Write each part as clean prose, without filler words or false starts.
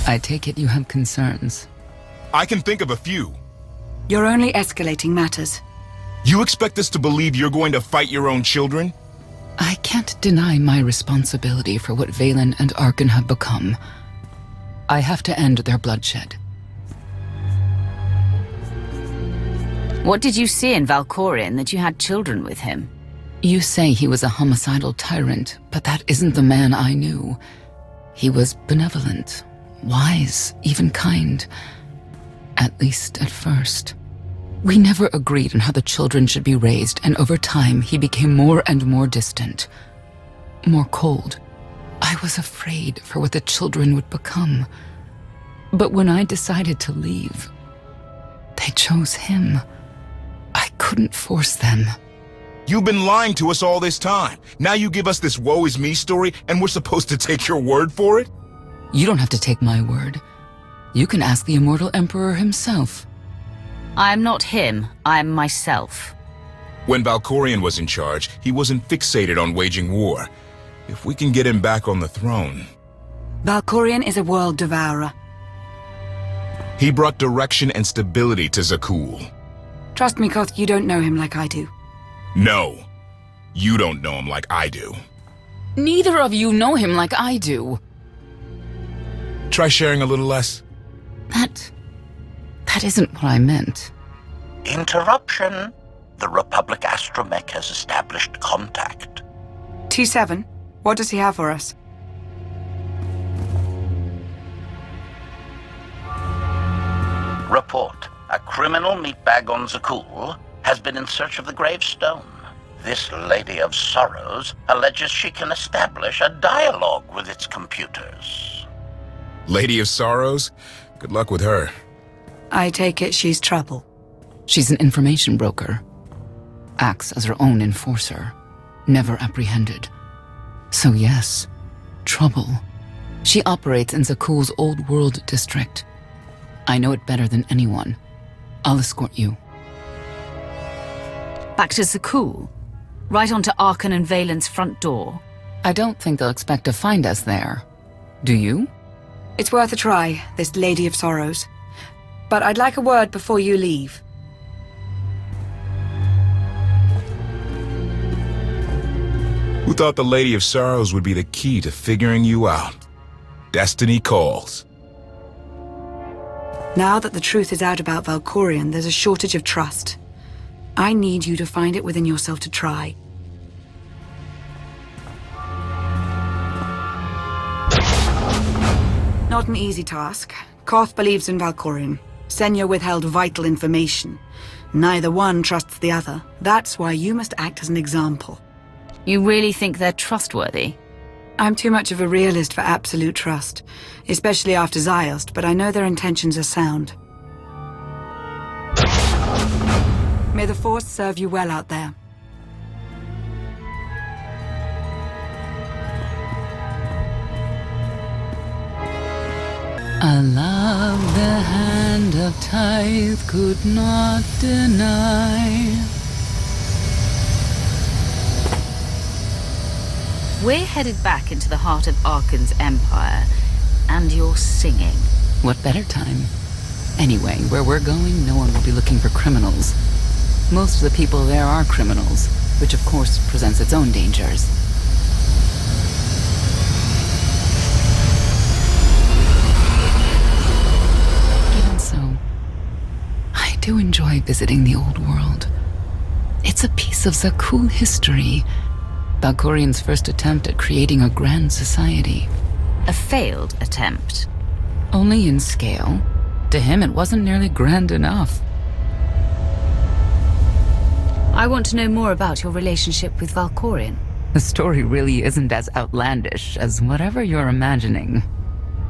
I take it you have concerns. I can think of a few. You're only escalating matters. You expect us to believe you're going to fight your own children? I can't deny my responsibility for what VII and Arkan have become. I have to end their bloodshed. What did you see in Valkorion that you had children with him? You say he was a homicidal tyrant, but that isn't the man I knew. He was benevolent, wise, even kind. At least at first. We never agreed on how the children should be raised, and over time he became more and more distant. More cold. I was afraid for what the children would become. But when I decided to leave, they chose him. I couldn't force them. You've been lying to us all this time. Now you give us this woe is me story, and we're supposed to take your word for it? You don't have to take my word. You can ask the Immortal Emperor himself. I'm not him, I'm myself. When Valkorion was in charge, he wasn't fixated on waging war. If we can get him back on the throne... Valkorion is a world devourer. He brought direction and stability to Zakul. Trust me, Koth, you don't know him like I do. No, you don't know him like I do. Neither of you know him like I do. Try sharing a little less. That isn't what I meant. Interruption. The Republic astromech has established contact. T7, what does he have for us? Report. A criminal meatbag on Zakul has been in search of the gravestone. This Lady of Sorrows alleges she can establish a dialogue with its computers. Lady of Sorrows? Good luck with her. I take it she's trouble. She's an information broker. Acts as her own enforcer. Never apprehended. So yes, trouble. She operates in Zakul's Old World district. I know it better than anyone. I'll escort you. Back to Zakul? Right onto Arkan and Valen's front door? I don't think they'll expect to find us there. Do you? It's worth a try, this Lady of Sorrows. But I'd like a word before you leave. Who thought the Lady of Sorrows would be the key to figuring you out? Destiny calls. Now that the truth is out about Valkorion, there's a shortage of trust. I need you to find it within yourself to try. Not an easy task. KotFE believes in Valkorion. Senya withheld vital information. Neither one trusts the other. That's why you must act as an example. You really think they're trustworthy? I'm too much of a realist for absolute trust, especially after Ziost, but I know their intentions are sound. May the Force serve you well out there. A love the hand of tithe could not deny. We're headed back into the heart of Arkan's empire, and you're singing. What better time? Anyway, where we're going, no one will be looking for criminals. Most of the people there are criminals, which of course presents its own dangers. Even so, I do enjoy visiting the old world. It's a piece of Zakul history. Valkorion's first attempt at creating a grand society. A failed attempt. Only in scale. To him, it wasn't nearly grand enough. I want to know more about your relationship with Valkorion. The story really isn't as outlandish as whatever you're imagining.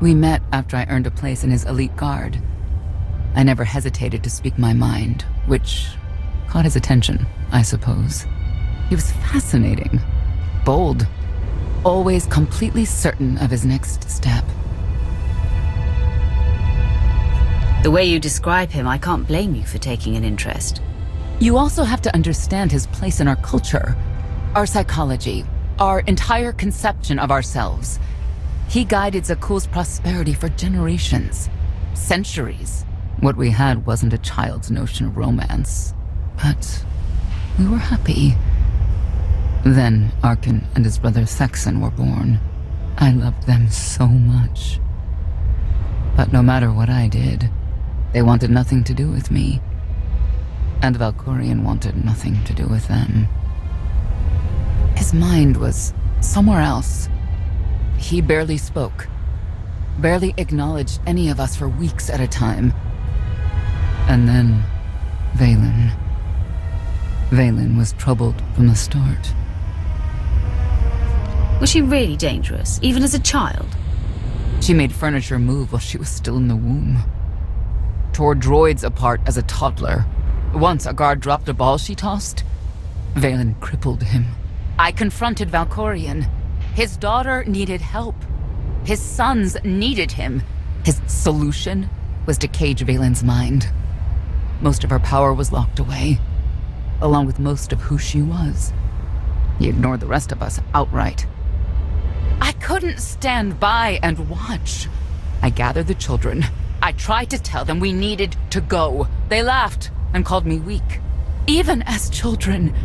We met after I earned a place in his elite guard. I never hesitated to speak my mind, which caught his attention, I suppose. He was fascinating. Bold. Always completely certain of his next step. The way you describe him, I can't blame you for taking an interest. You also have to understand his place in our culture, our psychology, our entire conception of ourselves. He guided Zakuul's prosperity for generations, centuries. What we had wasn't a child's notion of romance, but we were happy. Then Arkan and his brother Thexan were born. I loved them so much. But no matter what I did, they wanted nothing to do with me. And Valkorion wanted nothing to do with them. His mind was somewhere else. He barely spoke, barely acknowledged any of us for weeks at a time. And then, Vaylin. Vaylin was troubled from the start. Was she really dangerous, even as a child? She made furniture move while she was still in the womb. Tore droids apart as a toddler. Once a guard dropped a ball she tossed. Vaylin crippled him. I confronted Valkorion. His daughter needed help. His sons needed him. His solution was to cage Vaylin's mind. Most of her power was locked away, along with most of who she was. He ignored the rest of us outright. I couldn't stand by and watch. I gathered the children. I tried to tell them we needed to go. They laughed and called me weak. Even as children,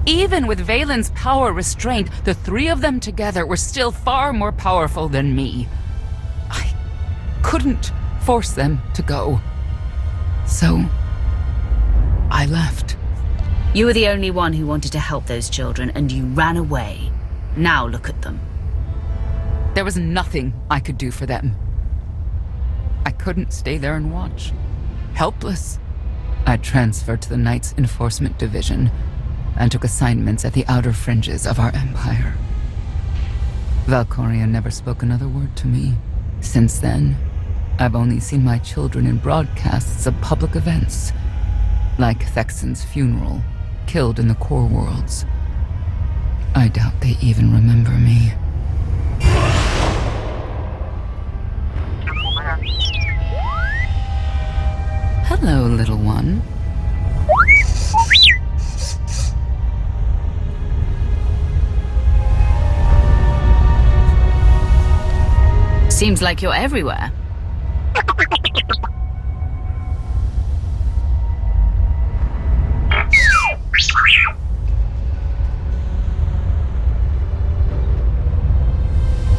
even with Vaylin's power restrained, the three of them together were still far more powerful than me. I couldn't force them to go. So, I left. You were the only one who wanted to help those children, and you ran away. Now look at them. There was nothing I could do for them. I couldn't stay there and watch. Helpless. I transferred to the Knights Enforcement Division and took assignments at the outer fringes of our empire. Valkorion never spoke another word to me. Since then, I've only seen my children in broadcasts of public events, like Thexan's funeral, killed in the core worlds. I doubt they even remember me. Hello, little one. Seems like you're everywhere.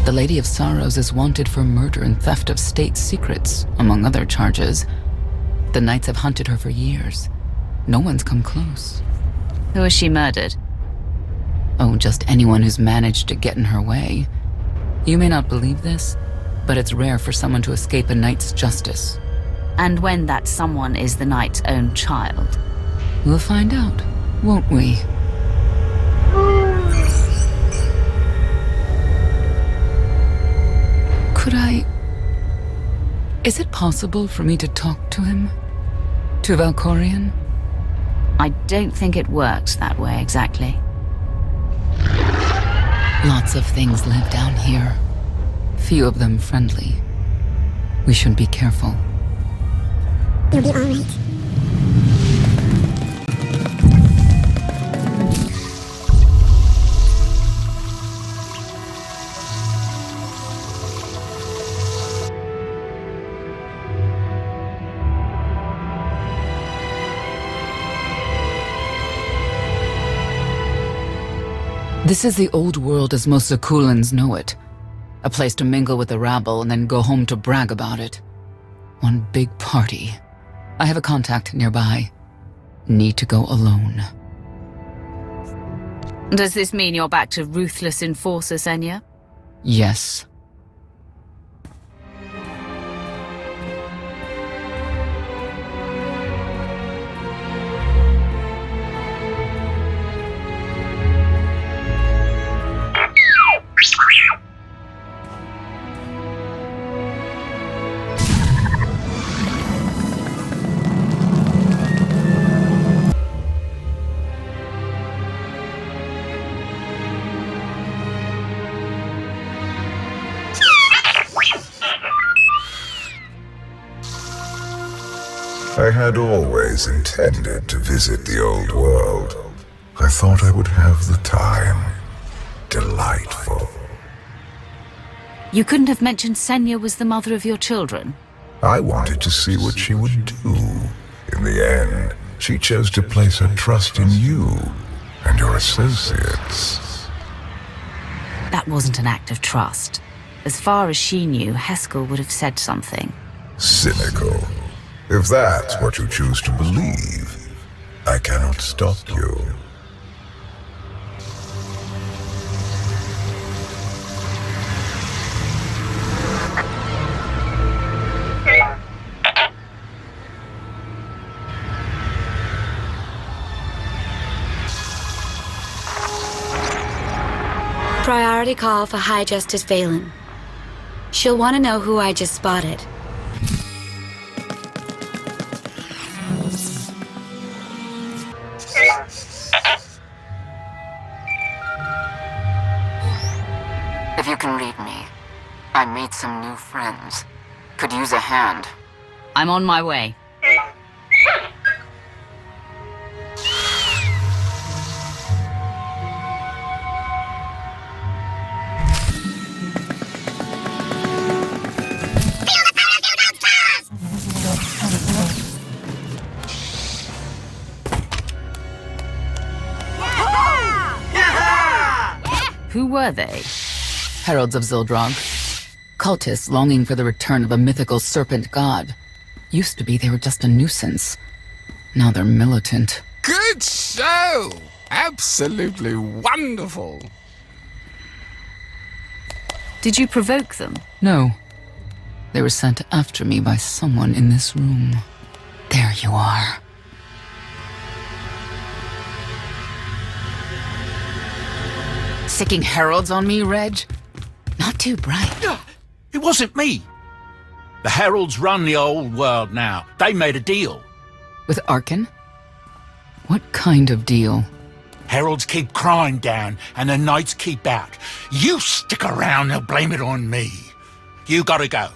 The Lady of Sorrows is wanted for murder and theft of state secrets, among other charges. The Knights have hunted her for years. No one's come close. Who has she murdered? Oh, just anyone who's managed to get in her way. You may not believe this, but it's rare for someone to escape a knight's justice. And when that someone is the knight's own child? We'll find out, won't we? Could I... Is it possible for me to talk to him? To Valkorion? I don't think it works that way exactly. Lots of things live down here. Few of them friendly. We should be careful. You'll be all right. This is the old world as most Zakuulans know it. A place to mingle with the rabble and then go home to brag about it. One big party. I have a contact nearby. Need to go alone. Does this mean you're back to ruthless enforcer, Senya? Yes. I had always intended to visit the old world. I thought I would have the time. Delightful. You couldn't have mentioned Senya was the mother of your children? I wanted to see what she would do. In the end, she chose to place her trust in you and your associates. That wasn't an act of trust. As far as she knew, Heskel would have said something. Cynical. If that's what you choose to believe, I cannot stop you. Priority call for High Justice Valen. She'll want to know who I just spotted. If you can read me, I made some new friends. Could use a hand. I'm on my way. Who were they? Heralds of Zildrog. Cultists longing for the return of a mythical serpent god. Used to be they were just a nuisance. Now they're militant. Good show! Absolutely wonderful. Did you provoke them? No. They were sent after me by someone in this room. There you are. Sicking heralds on me, Reg? Not too bright. It wasn't me. The heralds run the old world now. They made a deal. With Arkan? What kind of deal? Heralds keep crime down, and the knights keep out. You stick around, they'll blame it on me. You gotta go.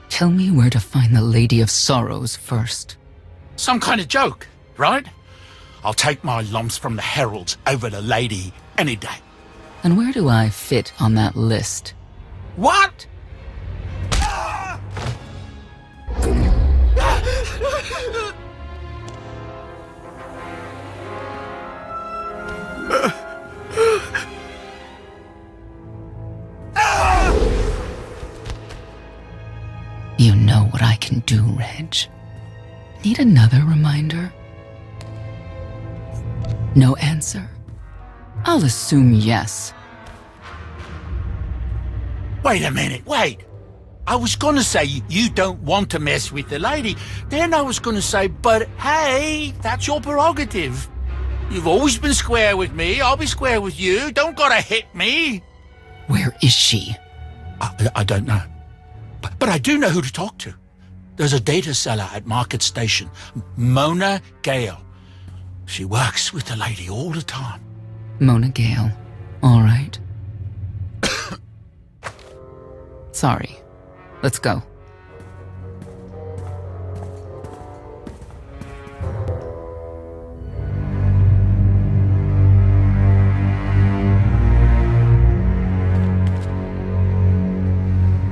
Tell me where to find the Lady of Sorrows first. Some kind of joke, right? I'll take my lumps from the heralds over the lady any day. And where do I fit on that list? What? You know what I can do, Reg. Need another reminder? No answer? I'll assume yes. Wait a minute, wait. I was gonna say you don't want to mess with the lady. Then I was gonna say, but hey, that's your prerogative. You've always been square with me, I'll be square with you. Don't gotta hit me. Where is she? I don't know. But I do know who to talk to. There's a data seller at Market Station, Mona Gale. She works with the lady all the time. Mona Gale. All right. Sorry. Let's go.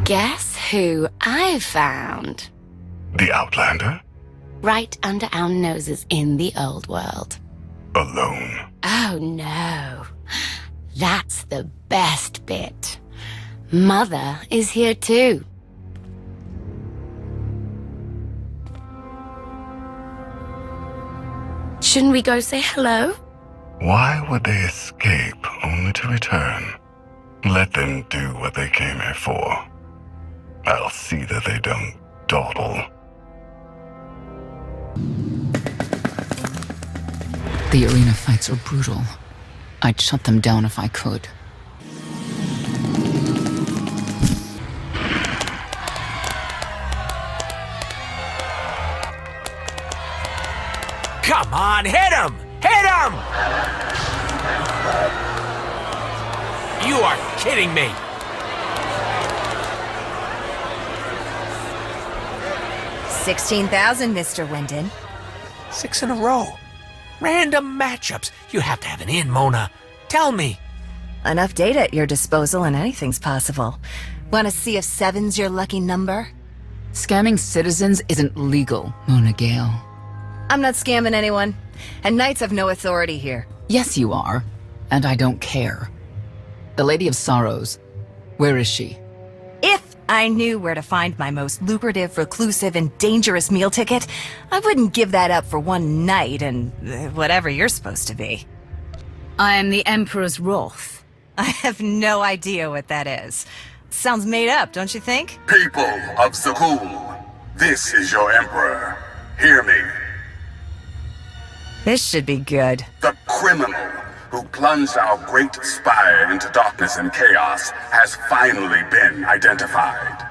Guess who I found? The Outlander? Right under our noses in the old world. Alone. Oh no. That's the best bit. Mother is here too. Shouldn't we go say hello? Why would they escape only to return? Let them do what they came here for. I'll see that they don't dawdle. The arena fights are brutal. I'd shut them down if I could. Come on, hit him! Hit him! You are kidding me! $16,000, Mr. Wyndon. 6 in a row. Random matchups. You have to have an in, Mona. Tell me. Enough data at your disposal and anything's possible. Wanna see if 7's your lucky number? Scamming citizens isn't legal, Mona Gale. I'm not scamming anyone, and knights have no authority here. Yes, you are, and I don't care. The Lady of Sorrows, where is she? If I knew where to find my most lucrative, reclusive, and dangerous meal ticket, I wouldn't give that up for one night and whatever you're supposed to be. I am the Emperor's wrath. I have no idea what that is. Sounds made up, don't you think? People of Zakul, this is your Emperor. Hear me. This should be good. The criminal who plunged our great spire into darkness and chaos has finally been identified.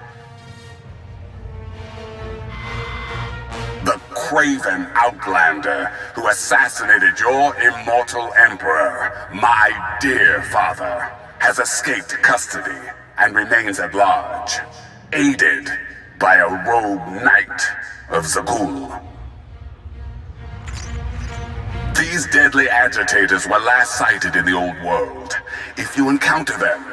The craven outlander who assassinated your immortal emperor, my dear father, has escaped custody and remains at large, aided by a rogue knight of Zakul. These deadly agitators were last sighted in the old world. If you encounter them,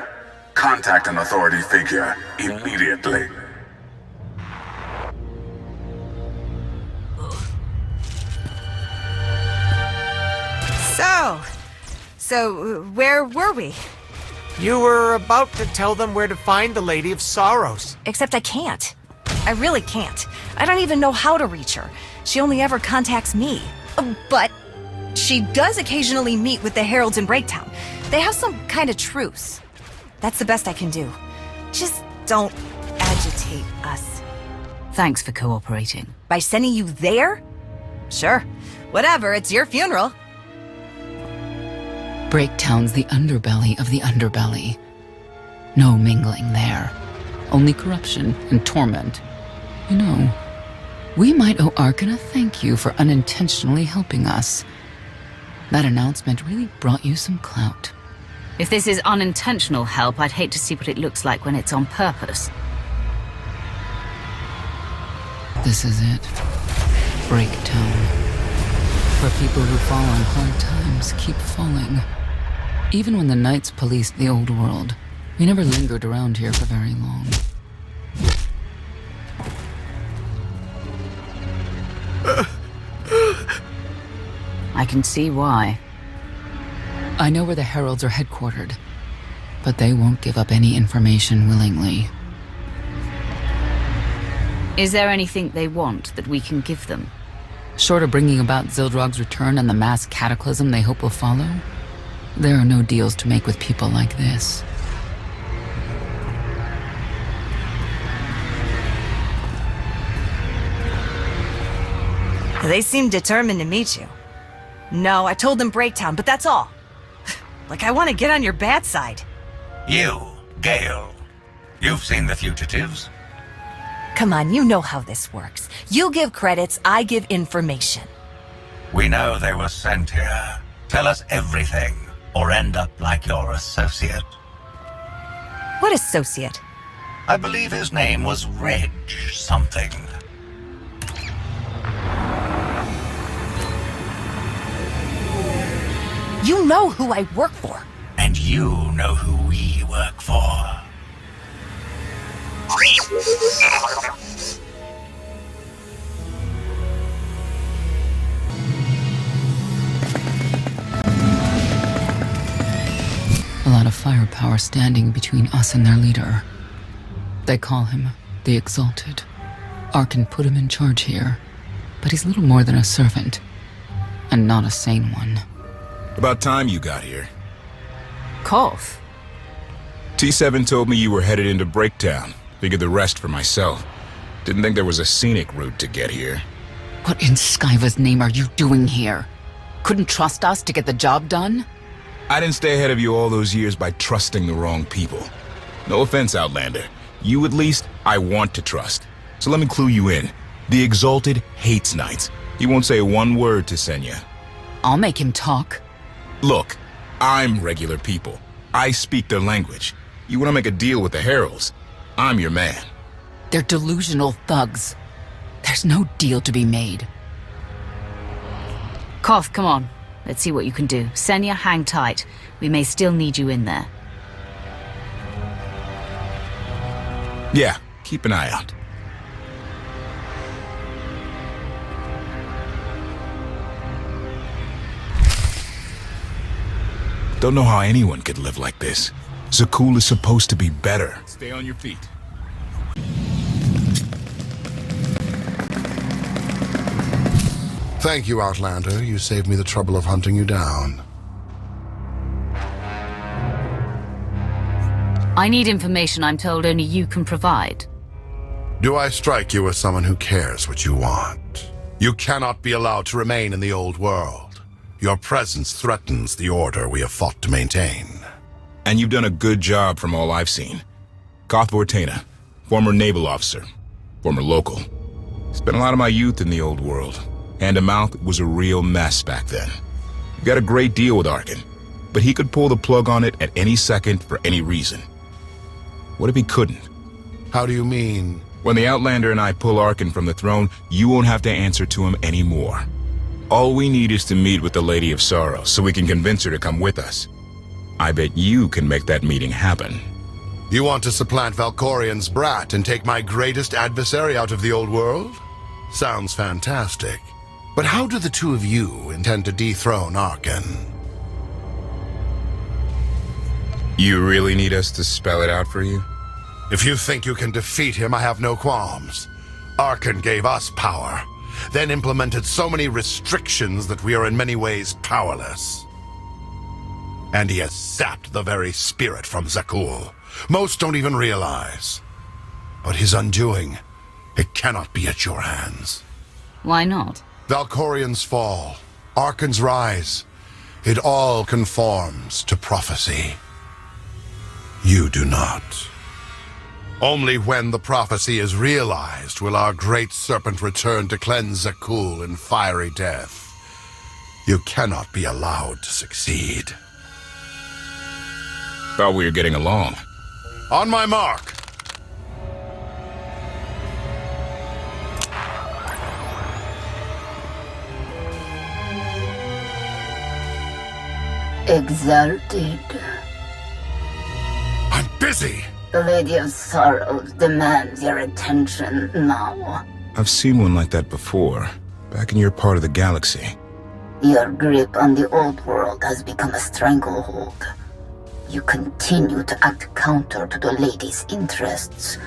contact an authority figure immediately. So, where were we? You were about to tell them where to find the Lady of Sorrows. Except I can't. I really can't. I don't even know how to reach her. She only ever contacts me. But she does occasionally meet with the Heralds in Breaktown. They have some kind of truce. That's the best I can do. Just don't agitate us. Thanks for cooperating. By sending you there? Sure. Whatever, it's your funeral. Breaktown's the underbelly of the underbelly. No mingling there. Only corruption and torment. You know, we might owe Arkan a thank you for unintentionally helping us. That announcement really brought you some clout. If this is unintentional help, I'd hate to see what it looks like when it's on purpose. This is it. Breaktown. For people who fall on hard times, keep falling. Even when the Knights policed the old world, we never lingered around here for very long. I can see why. I know where the Heralds are headquartered, but they won't give up any information willingly. Is there anything they want that we can give them? Short of bringing about Zildrog's return and the mass cataclysm they hope will follow, there are no deals to make with people like this. They seem determined to meet you. No, I told them Breaktown, but that's all. Like I want to get on your bad side. You, Gale. You've seen the fugitives. Come on, you know how this works. You give credits, I give information. We know they were sent here. Tell us everything, or end up like your associate. What associate? I believe his name was Reg something. You know who I work for. And you know who we work for. A lot of firepower standing between us and their leader. They call him the Exalted. Arkan put him in charge here, but he's little more than a servant, and not a sane one. About time you got here. KotFE? T7 told me you were headed into Breaktown. Figured the rest for myself. Didn't think there was a scenic route to get here. What in Skyva's name are you doing here? Couldn't trust us to get the job done? I didn't stay ahead of you all those years by trusting the wrong people. No offense, Outlander. You, at least, I want to trust. So let me clue you in. The Exalted hates Knights. He won't say one word to Senya. I'll make him talk. Look, I'm regular people. I speak their language. You want to make a deal with the Heralds? I'm your man. They're delusional thugs. There's no deal to be made. KotFE, come on. Let's see what you can do. Senya, hang tight. We may still need you in there. Yeah, keep an eye out. Don't know how anyone could live like this. Zakul is supposed to be better. Stay on your feet. Thank you, Outlander. You saved me the trouble of hunting you down. I need information I'm told only you can provide. Do I strike you as someone who cares what you want? You cannot be allowed to remain in the old world. Your presence threatens the order we have fought to maintain. And you've done a good job from all I've seen. KotFE, former naval officer, former local. Spent a lot of my youth in the old world. Hand-to-mouth was a real mess back then. You got a great deal with Arkin, but he could pull the plug on it at any second for any reason. What if he couldn't? How do you mean? When the Outlander and I pull Arkin from the throne, you won't have to answer to him anymore. All we need is to meet with the Lady of Sorrows so we can convince her to come with us. I bet you can make that meeting happen. You want to supplant Valkorian's brat and take my greatest adversary out of the old world? Sounds fantastic. But how do the two of you intend to dethrone Arkin? You really need us to spell it out for you? If you think you can defeat him, I have no qualms. Arkin gave us power, then implemented so many restrictions that we are in many ways powerless. And he has sapped the very spirit from Zakul. Most don't even realize. But his undoing, it cannot be at your hands. Why not? Valkorian's fall, Arkin's rise, it all conforms to prophecy. You do not. Only when the prophecy is realized will our great serpent return to cleanse Zakul in fiery death. You cannot be allowed to succeed. Thought we were getting along. On my mark! Exalted. I'm busy! The Lady of Sorrows demands your attention now. I've seen one like that before, back in your part of the galaxy. Your grip on the old world has become a stranglehold. You continue to act counter to the Lady's interests,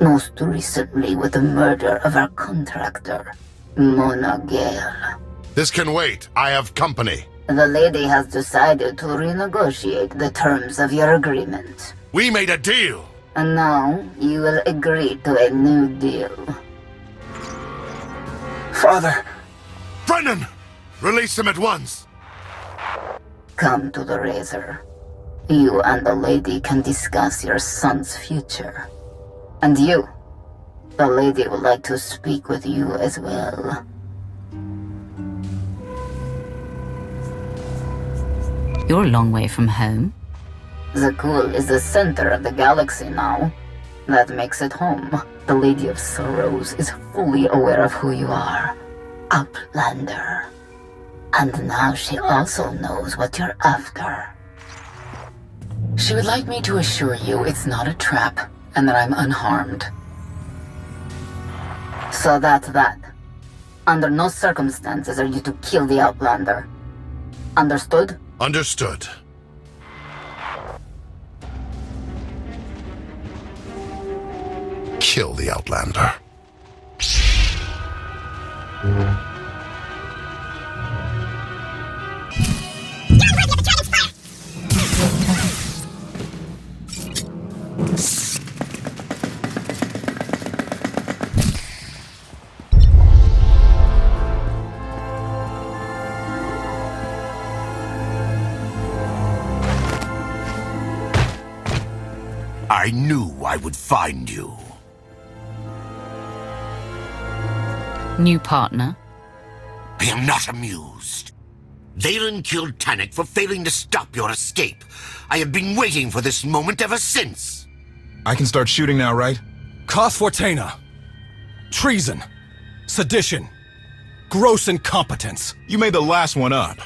most recently with the murder of our contractor, Mona Gale. This can wait. I have company. The Lady has decided to renegotiate the terms of your agreement. We made a deal! And now you will agree to a new deal. Father! Brennan! Release him at once! Come to the Razor. You and the Lady can discuss your son's future. And you, the Lady would like to speak with you as well. You're a long way from home. Zakul is the center of the galaxy now. That makes it home. The Lady of Sorrows is fully aware of who you are. Outlander. And now she also knows what you're after. She would like me to assure you it's not a trap, and that I'm unharmed. So that's that. Under no circumstances are you to kill the Outlander. Understood? Understood. Kill the Outlander. I knew I would find you. New partner? I am not amused. Valen killed Tannic for failing to stop your escape. I have been waiting for this moment ever since. I can start shooting now, right? KotFE. Treason. Sedition. Gross incompetence. You made the last one up.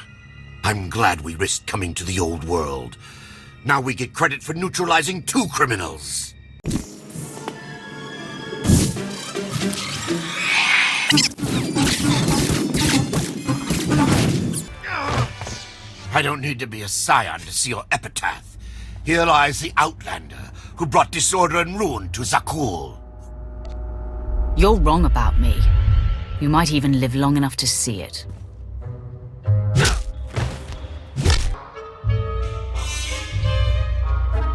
I'm glad we risked coming to the old world. Now we get credit for neutralizing 2 criminals. I don't need to be a scion to see your epitaph. Here lies the Outlander who brought disorder and ruin to Zakul. You're wrong about me. You might even live long enough to see it.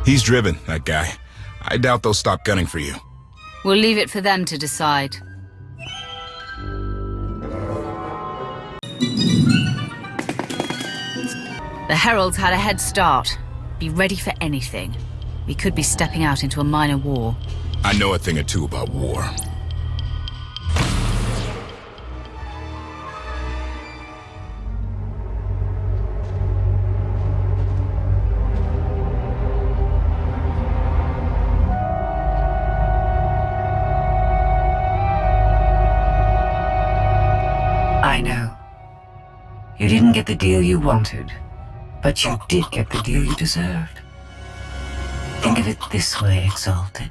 He's driven, that guy. I doubt they'll stop gunning for you. We'll leave it for them to decide. The Heralds had a head start. Be ready for anything. We could be stepping out into a minor war. I know a thing or two about war. I know. You didn't get the deal you wanted, but you did get the deal you deserved. Think of it this way, Exalted.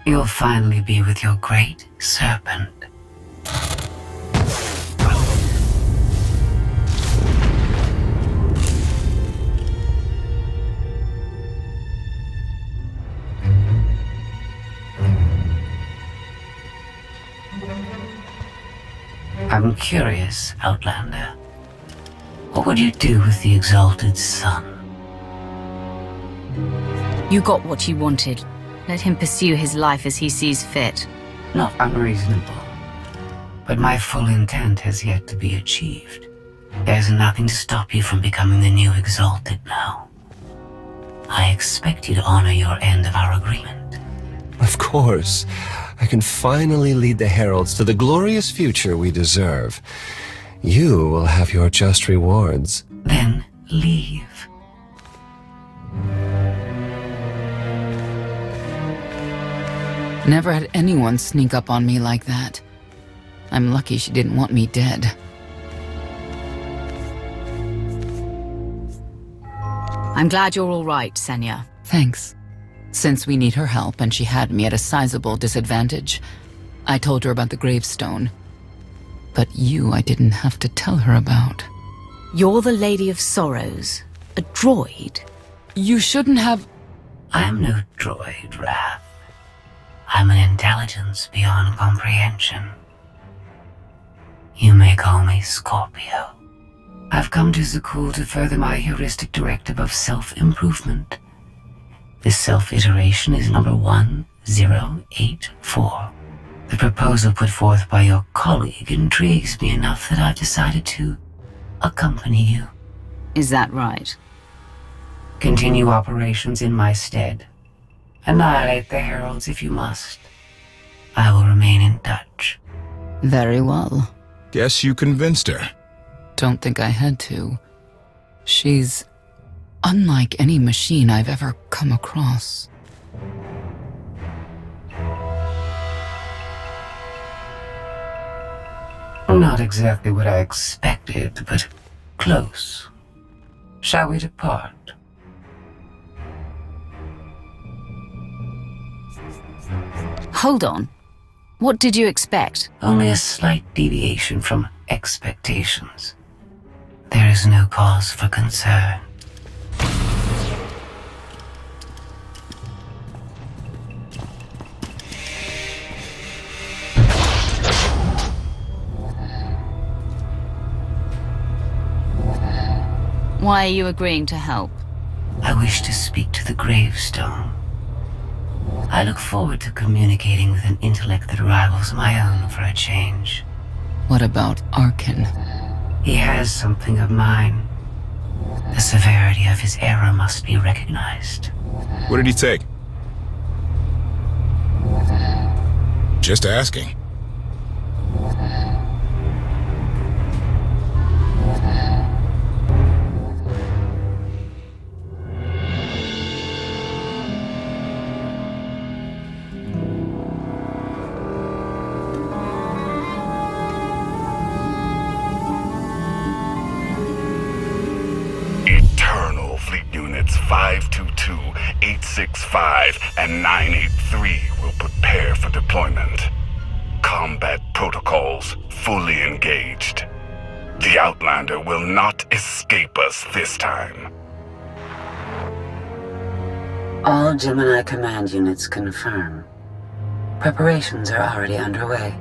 You'll finally be with your great serpent. I'm curious, Outlander. What would you do with the Exalted Son? You got what you wanted. Let him pursue his life as he sees fit. Not unreasonable. But my full intent has yet to be achieved. There's nothing to stop you from becoming the new Exalted now. I expect you to honor your end of our agreement. Of course. I can finally lead the Heralds to the glorious future we deserve. You will have your just rewards. Then leave. Never had anyone sneak up on me like that. I'm lucky she didn't want me dead. I'm glad you're all right, Senya. Thanks. Since we need her help and she had me at a sizable disadvantage, I told her about the gravestone. But you I didn't have to tell her about. You're the Lady of Sorrows. A droid? You shouldn't have... I'm no droid, Wrath. I'm an intelligence beyond comprehension. You may call me Scorpio. I've come to Zakul to further my heuristic directive of self-improvement. This self-iteration is number 1084. The proposal put forth by your colleague intrigues me enough that I've decided to accompany you. Is that right? Continue operations in my stead. Annihilate the Heralds if you must. I will remain in touch. Very well. Guess you convinced her. Don't think I had to. She's unlike any machine I've ever come across. Not exactly what I expected, but close. Shall we depart? Hold on. What did you expect? Only a slight deviation from expectations. There is no cause for concern. Why are you agreeing to help? I wish to speak to the gravestone. I look forward to communicating with an intellect that rivals my own for a change. What about Arkin? He has something of mine. The severity of his error must be recognized. What did he take? Just asking. Eternal Fleet Units 522, 865, and 983 will prepare for deployment. combat protocols fully engaged. The Outlander will not escape us this time. All Gemini command units confirm. Preparations are already underway.